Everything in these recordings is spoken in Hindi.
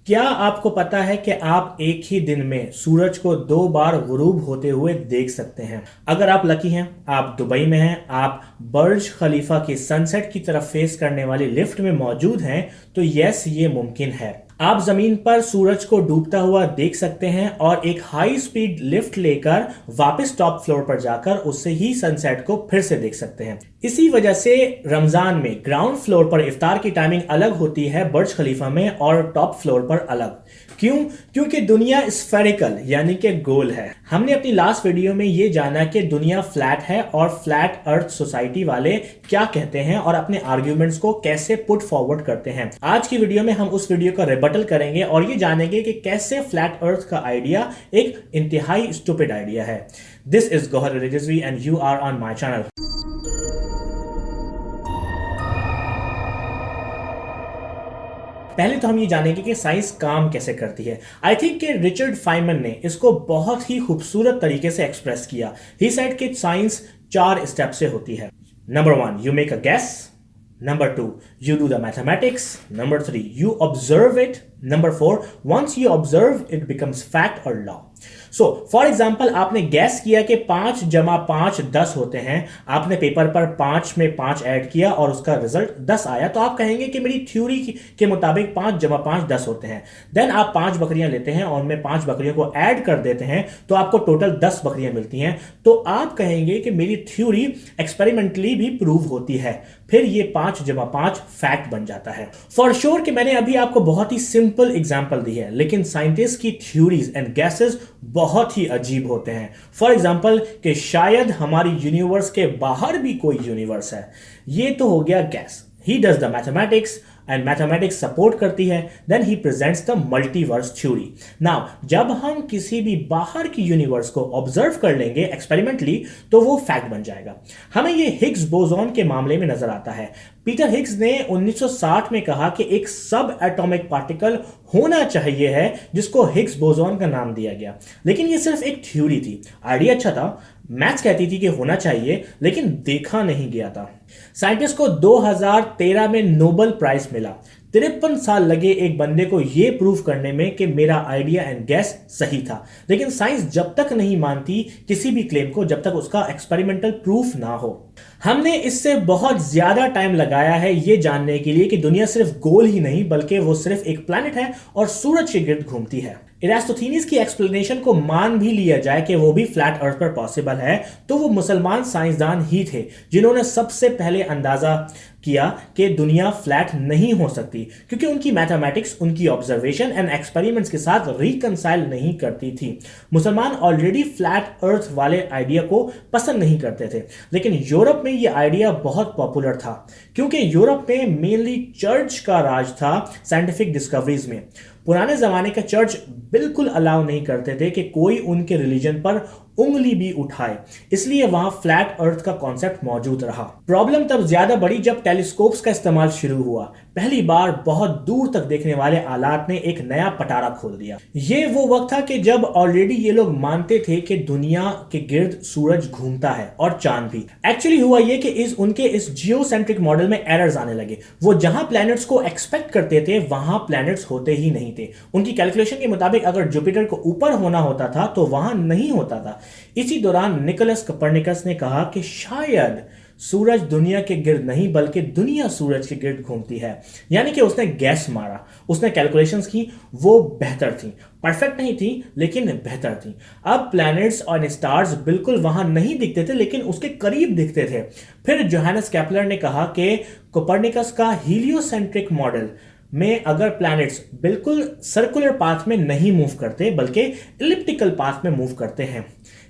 क्या आपको पता है कि आप एक ही दिन में सूरज को 2 बार गुरूब होते हुए देख सकते हैं? अगर आप लकी हैं, आप दुबई में हैं, आप बर्ज खलीफा की सनसेट की तरफ फेस करने वाली लिफ्ट में मौजूद हैं, तो यस, ये मुमकिन है। आप जमीन पर सूरज को डूबता हुआ देख सकते हैं और एक हाई स्पीड लिफ्ट लेकर वापस टॉप फ्लोर पर जाकर उससे ही सनसेट को फिर से देख सकते हैं। इसी वजह से रमजान में ग्राउंड फ्लोर पर इफ्तार की टाइमिंग अलग होती है बर्ज खलीफा में, और टॉप फ्लोर पर अलग। क्यों? क्योंकि दुनिया स्फेरिकल यानी कि गोल है। हमने अपनी लास्ट वीडियो में ये जाना कि दुनिया फ्लैट है और फ्लैट अर्थ सोसाइटी वाले क्या कहते हैं और अपने आर्ग्यूमेंट्स को कैसे पुट फॉरवर्ड करते हैं। आज की वीडियो में हम उस वीडियो का रिबटल करेंगे और ये जानेंगे कि कैसे फ्लैट अर्थ का आइडिया एक इंतहाई स्टूपिड आइडिया है। This is Gauhar Rizvi and you are on my channel. पहले तो हम ये जानेंगे कि साइंस काम कैसे करती है। आई थिंक कि रिचर्ड फाइमन ने इसको बहुत ही खूबसूरत तरीके से एक्सप्रेस किया। ही सेड कि साइंस 4 स्टेप से होती है। Number 1, you make a guess. Number 2, you do the mathematics. Number 3, you observe it. Number 4, once you observe, it becomes fact or law. So, for example, आपने गैस किया कि 5 जमा 5 10 होते हैं। आपने पेपर पर 5 में 5 ऐड किया और उसका रिजल्ट 10 आया, तो आप कहेंगे कि मेरी थ्योरी के मुताबिक 5 जमा 5 10 होते हैं। देन आप 5 बकरियां लेते हैं और उनमें 5 बकरियों को ऐड कर देते हैं, तो आपको टोटल 10 बकरियां मिलती हैं। तो आप कहेंगे कि मेरी थ्योरी एक्सपेरिमेंटली भी प्रूव होती है। फिर ये 5 जमा 5 फैक्ट बन जाता है। फॉर श्योर कि मैंने अभी आपको बहुत ही सिंपल एग्जांपल दी है, लेकिन साइंटिस्ट की थ्योरीज एंड गैसेस बहुत ही अजीब होते हैं। फॉर एग्जांपल कि शायद हमारी यूनिवर्स के बाहर भी कोई यूनिवर्स है। ये तो हो गया guess. He does the mathematics and mathematics support करती है। Then he presents the multiverse theory. Now जब हम किसी भी बाहर की यूनिवर्स को ऑब्जर्व कर लेंगे एक्सपेरिमेंटली, तो वो फैक्ट बन जाएगा। हमें ये हिग्स बोसॉन के मामले में नजर आता है। पीटर हिग्स ने 1960 में कहा कि एक सब एटॉमिक पार्टिकल होना चाहिए है, जिसको हिग्स बोसॉन का नाम दिया गया। लेकिन ये सिर्फ एक थ्योरी थी। आइडिया अच्छा था, मैथ्स कहती थी कि होना चाहिए, लेकिन देखा नहीं गया था। साइंटिस्ट को 2013 में नोबेल प्राइज मिला। 53 साल लगे एक बंदे को यह प्रूव करने में कि मेरा आइडिया एंड गैस सही था। लेकिन साइंस जब तक नहीं मानती किसी भी क्लेम को, जब तक उसका एक्सपेरिमेंटल प्रूफ ना हो। हमने इससे बहुत ज्यादा टाइम लगाया है यह जानने के लिए कि दुनिया सिर्फ गोल ही नहीं, बल्कि वो सिर्फ एक प्लैनेट है और सूरज के गिर्द घूमती है। इरास्तोथेनीज की एक्सप्लेनेशन को मान भी लिया जाए कि वो भी फ्लैट अर्थ पर पॉसिबल है, तो वो मुसलमान साइंसदान ही थे जिन्होंने सबसे पहले अंदाजा किया कि दुनिया फ्लैट नहीं हो सकती, क्योंकि उनकी मैथमेटिक्स उनकी ऑब्जर्वेशन एंड एक्सपेरिमेंट्स के साथ रिकंसाइल नहीं करती थी। मुसलमान ऑलरेडी फ्लैट अर्थ वाले आइडिया को पसंद नहीं करते थे, लेकिन यूरोप में यह आइडिया बहुत पॉपुलर था, क्योंकि यूरोप में मेनली चर्च का राज था साइंटिफिक डिस्कवरीज में। पुराने जमाने का चर्च बिल्कुल अलाउ नहीं करते थे कि कोई उनके रिलीजन पर उंगली भी उठाए, इसलिए वहां फ्लैट अर्थ का कॉन्सेप्ट मौजूद रहा। प्रॉब्लम तब ज्यादा बढ़ी जब टेलीस्कोप्स का इस्तेमाल शुरू हुआ। पहली बार बहुत दूर तक देखने वाले आलात ने एक नया पटारा खोल दिया। ये वो वक्त था कि जब ऑलरेडी ये लोग मानते थे कि दुनिया के गिर्द सूरज घूमता है और चांद भी। एक्चुअली हुआ ये कि उनके इस जियोसेंट्रिक मॉडल में एरर्स आने लगे। वो जहां प्लैनेट्स को एक्सपेक्ट करते थे वहां प्लैनेट्स होते ही नहीं थे। उनकी कैलकुलेशन के मुताबिक अगर जुपिटर को ऊपर होना होता था तो वहां नहीं होता था। इसी दौरान निकोलस कोपर्निकस ने कहा कि शायद सूरज दुनिया के गिर्द नहीं, बल्कि दुनिया सूरज के गिर्द घूमती है। यानी कि उसने गैस मारा, उसने कैलकुलेशंस की, वो बेहतर थी। परफेक्ट नहीं थी, लेकिन बेहतर थी। अब प्लैनेट्स और स्टार्स बिल्कुल वहां नहीं दिखते थे, लेकिन उसके करीब दिखते थे। फिर जोहानस केपलर ने कहा कि कोपर्निकस का हीलियोसेंट्रिक मॉडल में अगर प्लैनेट्स बिल्कुल सर्कुलर पाथ में नहीं मूव करते, बल्कि एलिप्टिकल पाथ में मूव करते हैं।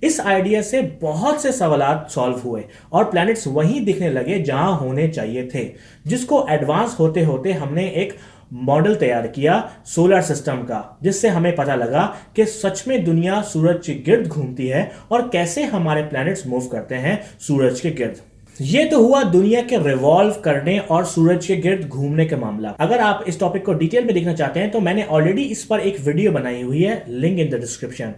इस आइडिया से बहुत से सवालात सॉल्व हुए और प्लैनेट्स वहीं दिखने लगे जहां होने चाहिए थे, जिसको एडवांस होते होते हमने एक मॉडल तैयार किया सोलर सिस्टम का, जिससे हमें पता लगा कि सच में दुनिया सूरज के गिर्द घूमती है और कैसे हमारे प्लैनेट्स मूव करते हैं सूरज के गिर्द। ये तो हुआ दुनिया के रिवॉल्व करने और सूरज के गिर्द घूमने का मामला। अगर आप इस टॉपिक को डिटेल में देखना चाहते हैं तो मैंने ऑलरेडी इस पर एक वीडियो बनाई हुई है, लिंक इन द डिस्क्रिप्शन।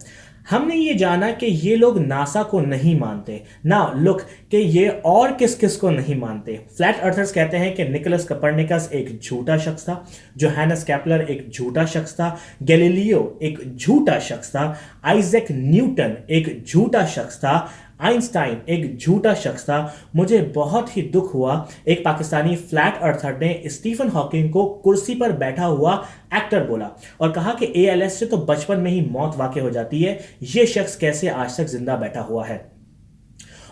हमने ये जाना कि ये लोग नासा को नहीं मानते। नाउ लुक कि ये और किस किस को नहीं मानते। फ्लैट अर्थर्स कहते हैं कि निकोलस कोपर्निकस एक झूठा शख्स था, जोहानस केपलर एक झूठा शख्स था, गैलीलियो एक झूठा शख्स था, आइजैक न्यूटन एक झूठा शख्स था, आइंस्टाइन एक झूठा शख्स था। मुझे बहुत ही दुख हुआ, एक पाकिस्तानी फ्लैट अर्थर ने स्टीफन हॉकिंग को कुर्सी पर बैठा हुआ एक्टर बोला और कहा कि एएलएस से तो बचपन में ही मौत वाक़ई हो जाती है, ये शख्स कैसे आज तक जिंदा बैठा हुआ है।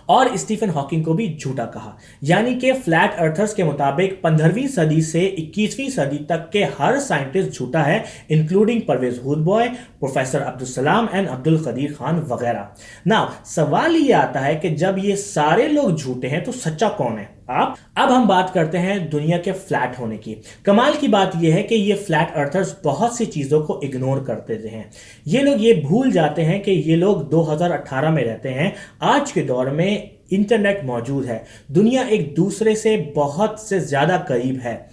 और स्टीफन हॉकिंग को भी झूठा कहा। यानी कि फ्लैट अर्थर्स के मुताबिक 15वीं सदी से 21वीं सदी तक के हर साइंटिस्ट झूठा है, including Parvez हुदबॉय, professor Abdul Salam and Abdul Qadeer Khan वगैरह। नाउ सवाल ये आता है कि जब ये सारे लोग झूठे हैं तो सच्चा कौन है? अब हम बात करते हैं दुनिया के फ्लैट होने की। कमाल की बात यह है कि ये फ्लैट अर्थर्स बहुत सी चीजों को इग्नोर करते हैं। ये लोग ये भूल जाते हैं कि ये लोग 2018 में रहते हैं। आज के दौर में इंटरनेट मौजूद है, दुनिया एक दूसरे से बहुत से ज्यादा करीब है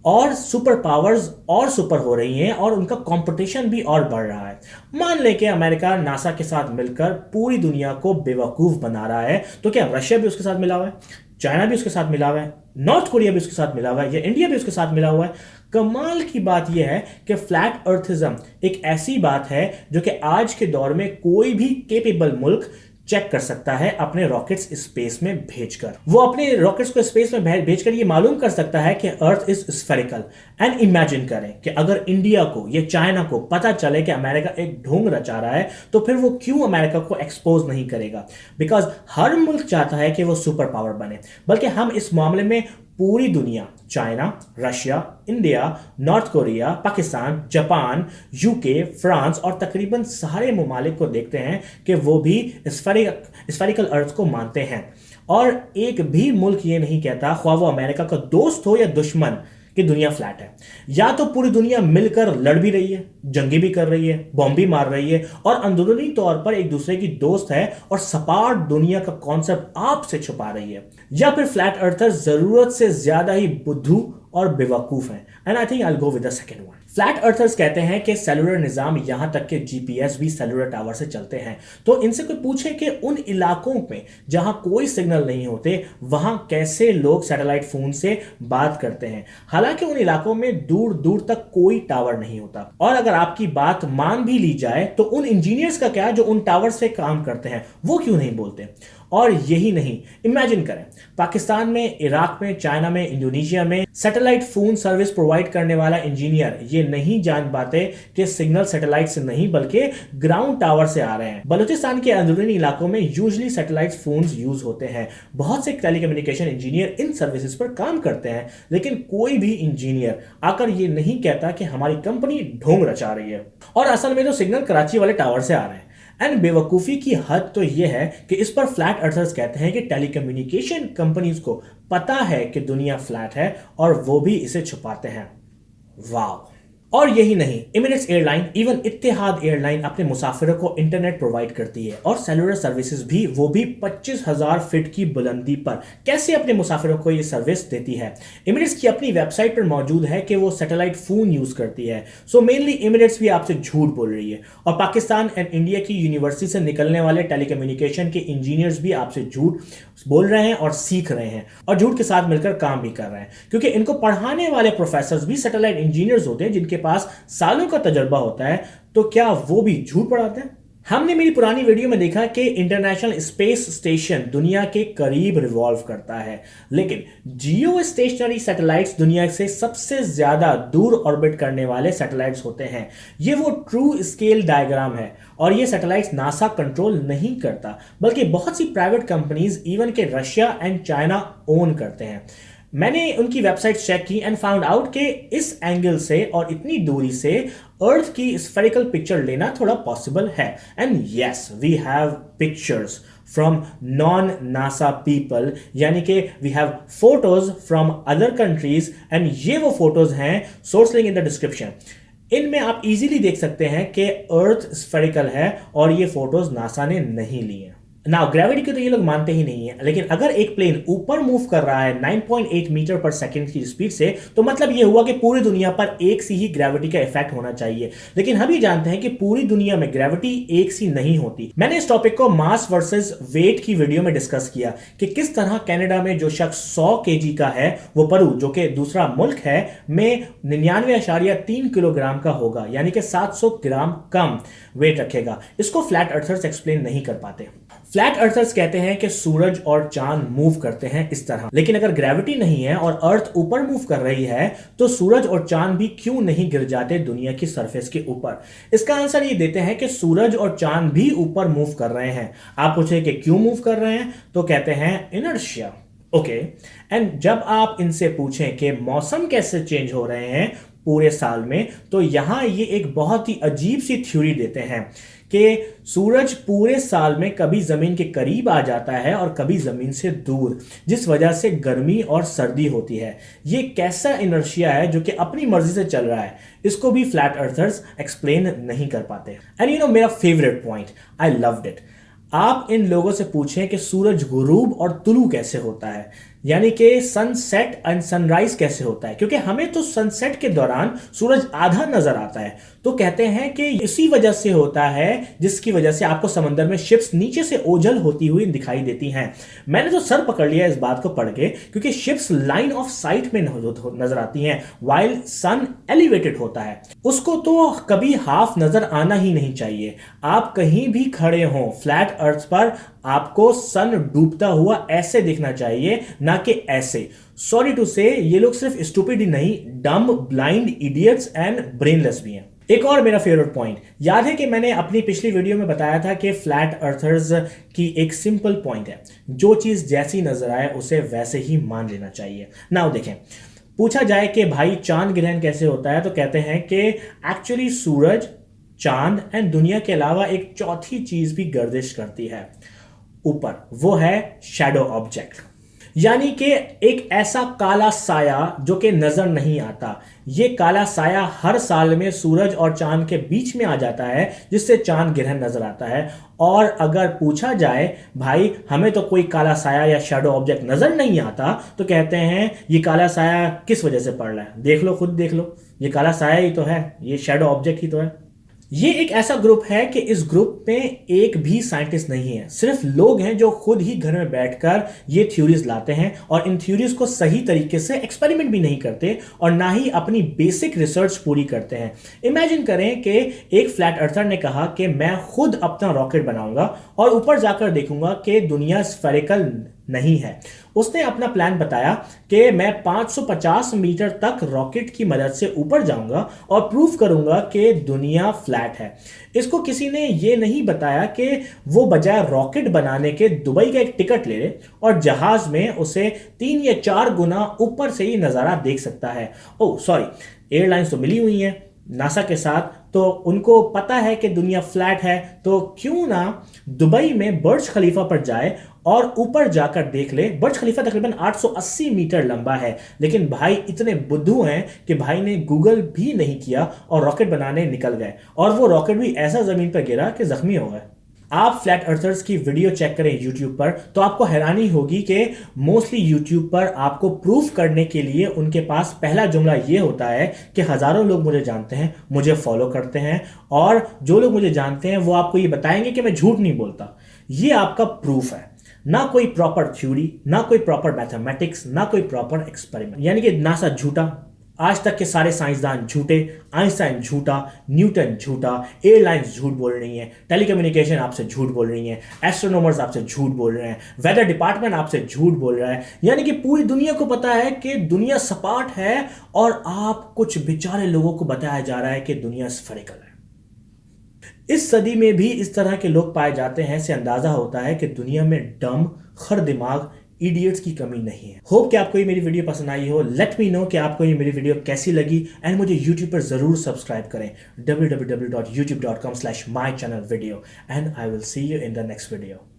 और सुपर पावर्स और सुपर हो रही हैं और उनका कंपटीशन भी और बढ़ रहा है। मान लें कि अमेरिका नासा के साथ मिलकर पूरी दुनिया को बेवकूफ बना रहा है, तो क्या रशिया भी उसके साथ मिला हुआ है? चाइना भी उसके साथ मिला हुआ है? नॉर्थ कोरिया भी उसके साथ मिला हुआ है? या इंडिया भी उसके साथ मिला हुआ है? कमाल की बात यह है कि फ्लैट अर्थिज्म एक ऐसी बात है जो कि आज के दौर में कोई भी कैपेबल मुल्क चेक कर सकता है अपने रॉकेट्स स्पेस में भेजकर। वो अपने रॉकेट्स को स्पेस में भेजकर ये मालूम कर सकता है कि earth is spherical. And imagine करें कि अगर इंडिया को या चाइना को पता चले कि अमेरिका एक ढोंग रचा रहा है, तो फिर वो क्यों अमेरिका को एक्सपोज नहीं करेगा? बिकॉज हर मुल्क चाहता है कि वो सुपर पावर बने। बल्कि हम इस मामले में पूरी दुनिया, China, Russia, India, north Korea, Pakistan, Japan, UK, France और तकरीबन सारे ममालिक को देखते हैं कि वो भी स्फेरिकल अर्थ को मानते हैं। और एक भी मुल्क ये नहीं कहता, ख्वाह वो अमेरिका का दोस्त हो या दुश्मन, कि दुनिया फ्लैट है। या तो पूरी दुनिया मिलकर लड़ भी रही है, जंगी भी कर रही है, बॉम्ब भी मार रही है और अंदरूनी तौर पर एक दूसरे की दोस्त है और सपाट दुनिया का कॉन्सेप्ट आपसे छुपा रही है। या फिर फ्लैट अर्थर जरूरत से ज्यादा ही बुद्धू और बेवकूफ हैं। And I think I will go with the second one. Flat earthers कहते हैं कि सेलुलर निजाम यहां तक कि जीपीएस भी सेलुलर टावर से चलते हैं। तो इनसे कोई पूछे कि उन इलाकों में जहां कोई सिग्नल नहीं होते, वहां कैसे लोग सैटेलाइट फोन से बात करते हैं, हालांकि उन इलाकों में दूर दूर तक कोई टावर नहीं होता। और अगर आपकी बात मान भी ली जाए तो उन इंजीनियर्स का क्या जो उन टावर से काम करते हैं, वो क्यों नहीं बोलते? और यही नहीं, इमेजिन करें पाकिस्तान में, इराक में, चाइना में, इंडोनेशिया में सैटेलाइट फोन सर्विस प्रोवाइड करने वाला इंजीनियर ये नहीं जान पाते कि सिग्नल सैटेलाइट से नहीं बल्कि ग्राउंड टावर से आ रहे हैं। बलूचिस्तान के अंदरूनी इलाकों में यूजुअली सैटेलाइट फोन्स यूज होते हैं। बहुत से टेलीकम्युनिकेशन इंजीनियर इन सर्विसेज पर काम करते हैं, लेकिन कोई भी इंजीनियर आकर ये नहीं कहता कि हमारी कंपनी ढोंग रचा रही है और असल में तो सिग्नल कराची वाले टावर से आ रहे हैं। एंड बेवकूफ़ी की हद तो यह है कि इस पर फ्लैट अर्थर्स कहते हैं कि टेलीकम्युनिकेशन कंपनीज को पता है कि दुनिया फ्लैट है और वो भी इसे छुपाते हैं। वाह! और यही नहीं, एमिरेट्स एयरलाइन, इवन इत्तेहाद एयरलाइन अपने मुसाफिरों को इंटरनेट प्रोवाइड करती है और सेलुलर सर्विसेज भी, वो भी 25,000 फीट की बुलंदी पर। कैसे अपने मुसाफिरों को ये सर्विस देती है? एमिरेट्स की अपनी वेबसाइट पर मौजूद है कि वो सैटेलाइट फोन यूज करती है। सो मेनली एमिरेट्स भी आपसे झूठ बोल रही है और पाकिस्तान एंड इंडिया की यूनिवर्सिटी से निकलने वाले टेलीकम्युनिकेशन के इंजीनियर्स भी आपसे झूठ बोल रहे हैं और सीख रहे हैं और झूठ के साथ मिलकर काम भी कर रहे हैं, क्योंकि इनको पढ़ाने वाले प्रोफेसर भी सैटेलाइट इंजीनियर्स होते हैं जिनके पास सालों का तजुर्बा होता है। तो क्या वो भी झूठ पढ़ाते हैं? हमने मेरी पुरानी वीडियो में देखा कि इंटरनेशनल स्पेस स्टेशन दुनिया के करीब रिवॉल्व करता है, लेकिन जियो स्टेशनरी सैटेलाइट्स दुनिया से सबसे ज्यादा दूर ऑर्बिट करने वाले सैटेलाइट्स होते हैं। ये वो ट्रू स्केल डायग्राम है और ये सैटेलाइट्स नासा कंट्रोल नहीं करता, बल्कि बहुत सी प्राइवेट कंपनीज इवन के रशिया एंड चाइना ओन करते हैं। मैंने उनकी वेबसाइट चेक की एंड फाउंड आउट कि इस एंगल से और इतनी दूरी से अर्थ की स्फेरिकल पिक्चर लेना थोड़ा पॉसिबल है। And yes, we have pictures from non NASA people, यानी कि we have photos from other countries and ये वो फोटोज हैं, source link in the description. इनमें आप इजीली देख सकते हैं कि अर्थ स्फेरिकल है और ये फोटोज नासा ने नहीं ली हैं। नाउ ग्रेविटी को तो ये लोग मानते ही नहीं है, लेकिन अगर एक प्लेन ऊपर मूव कर रहा है 9.8 मीटर पर सेकंड की स्पीड से, तो मतलब ये हुआ कि पूरी दुनिया पर एक सी ही ग्रेविटी का इफेक्ट होना चाहिए। लेकिन हम ये जानते हैं कि पूरी दुनिया में ग्रेविटी एक सी नहीं होती। मैंने इस टॉपिक को मास वर्सेस वेट की वीडियो में डिस्कस किया कि किस तरह कनाडा में जो शख्स 100 केजी का है, वो पेरू जो कि दूसरा मुल्क है में 99.3 किलोग्राम का होगा, यानी कि 700 ग्राम कम वेट रखेगा। इसको फ्लैट अर्थर्स एक्सप्लेन नहीं कर पाते। फ्लैट अर्थर्स कहते हैं कि सूरज और चांद मूव करते हैं इस तरह, लेकिन अगर ग्रेविटी नहीं है और अर्थ ऊपर मूव कर रही है तो सूरज और चांद भी क्यों नहीं गिर जाते दुनिया की सरफेस के ऊपर? इसका आंसर ये देते हैं कि सूरज और चांद भी ऊपर मूव कर रहे हैं। आप पूछे कि क्यों मूव कर रहे हैं, तो कहते हैं इनर्शिया। ओके, एंड जब आप इनसे पूछें कि मौसम कैसे चेंज हो रहे हैं पूरे साल में, तो यहां ये एक बहुत ही अजीब सी थ्योरी देते हैं कि सूरज पूरे साल में कभी जमीन के करीब आ जाता है और कभी जमीन से दूर, जिस वजह से गर्मी और सर्दी होती है। ये कैसा इनर्शिया है जो कि अपनी मर्जी से चल रहा है, इसको भी फ्लैट अर्थर्स एक्सप्लेन नहीं कर पाते। एंड यू नो मेरा favourite point, I loved it. आप इन लोगों से पूछें कि सूरज गुरूब और तुलू कैसे होता है, यानी कि सनसेट एंड सनराइज कैसे होता है, क्योंकि हमें तो सनसेट के दौरान सूरज आधा नजर आता है, तो कहते हैं कि इसी वजह से होता है जिसकी वजह से आपको समंदर में शिप्स नीचे से ओझल होती हुई दिखाई देती हैं। मैंने तो सर पकड़ लिया इस बात को पढ़ के, क्योंकि शिप्स लाइन ऑफ साइट में नजर आती हैं वाइल सन एलिवेटेड होता है। उसको तो कभी हाफ नजर आना ही नहीं चाहिए। आप कहीं भी खड़े हों फ्लैट अर्थ पर, आपको सन डूबता हुआ ऐसे दिखना चाहिए, ना कि ऐसे। सॉरी टू से, ये लोग सिर्फ स्टूपिड ही नहीं, डम, ब्लाइंड, इडियट्स एंड ब्रेनलेस भी हैं। एक और मेरा फेवरेट पॉइंट, याद है कि मैंने अपनी पिछली वीडियो में बताया था कि फ्लैट अर्थर्स की एक सिंपल पॉइंट है, जो चीज जैसी नजर आए उसे वैसे ही मान लेना चाहिए। नाउ देखें, पूछा जाए कि भाई चांद ग्रहण कैसे होता है, तो कहते हैं कि एक्चुअली सूरज, चांद एंड दुनिया के अलावा एक चौथी चीज भी गर्दिश करती है ऊपर, वो है शैडो ऑब्जेक्ट, यानी कि एक ऐसा काला साया जो कि नजर नहीं आता। ये काला साया हर साल में सूरज और चांद के बीच में आ जाता है, जिससे चांद ग्रहण नजर आता है। और अगर पूछा जाए भाई हमें तो कोई काला साया या शैडो ऑब्जेक्ट नजर नहीं आता, तो कहते हैं ये काला साया किस वजह से पड़ रहा है, देख लो, खुद देख लो, ये काला साया ही तो है, ये शैडो ऑब्जेक्ट ही तो है। ये एक ऐसा ग्रुप है कि इस ग्रुप में एक भी साइंटिस्ट नहीं है, सिर्फ लोग हैं जो खुद ही घर में बैठकर ये थ्योरीज लाते हैं और इन थ्योरीज को सही तरीके से एक्सपेरिमेंट भी नहीं करते और ना ही अपनी बेसिक रिसर्च पूरी करते हैं। इमेजिन करें कि एक फ्लैट अर्थर ने कहा कि मैं खुद अपना रॉकेट बनाऊंगा और ऊपर जाकर देखूंगा कि दुनिया स्फेरिकल नहीं है। उसने अपना प्लान बताया कि मैं 550 मीटर तक रॉकेट की मदद से ऊपर जाऊंगा और प्रूव करूंगा कि दुनिया फ्लैट है। इसको किसी ने यह नहीं बताया कि वो बजाय रॉकेट बनाने के दुबई का एक टिकट ले ले और जहाज में उसे 3 या 4 गुना ऊपर से ही नजारा देख सकता है। ओह सॉरी, एयरलाइंस तो मिली हुई हैं नासा के साथ, तो उनको पता है कि दुनिया फ्लैट है, तो क्यों ना दुबई में बर्ज खलीफा पर जाए और ऊपर जाकर देख ले। बर्ज खलीफा तकरीबन 880 मीटर लंबा है, लेकिन भाई इतने बुद्धू हैं कि भाई ने गूगल भी नहीं किया और रॉकेट बनाने निकल गए, और वो रॉकेट भी ऐसा जमीन पर गिरा कि जख्मी हो गए। आप फ्लैट अर्थर्स की वीडियो चेक करें यूट्यूब पर, तो आपको हैरानी होगी कि मोस्टली यूट्यूब पर आपको प्रूफ करने के लिए उनके पास पहला जुमला ये होता है कि हजारों लोग मुझे जानते हैं, मुझे फॉलो करते हैं, और जो लोग मुझे जानते हैं वो आपको ये बताएंगे कि मैं झूठ नहीं बोलता। ये आपका प्रूफ है, ना कोई प्रॉपर थ्योरी, ना कोई प्रॉपर मैथमेटिक्स, ना कोई प्रॉपर एक्सपेरिमेंट। यानी कि नासा झूठा, आज तक के सारे साइंसदान झूठे, आइंस्टाइन झूठा, न्यूटन झूठा, एयरलाइंस झूठ बोल रही हैं, टेलीकम्युनिकेशन आपसे झूठ बोल रही हैं, एस्ट्रोनॉमर्स आपसे झूठ बोल रहे हैं, वेदर डिपार्टमेंट आपसे झूठ बोल रहा है। यानी कि पूरी दुनिया को पता है कि दुनिया सपाट है, और आप कुछ बेचारे लोगों को बताया जा रहा है कि दुनिया स्फेरिकल है। इस सदी में भी इस तरह के लोग पाए जाते हैं, से अंदाजा होता है कि दुनिया में डम, खर दिमाग, इडियट्स की कमी नहीं है। होप कि आपको ये मेरी वीडियो पसंद आई हो। लेट मी नो कि आपको ये मेरी वीडियो कैसी लगी, एंड मुझे यूट्यूब पर जरूर सब्सक्राइब करें www.youtube.com/mychannelvideo, and I will see you in the next video.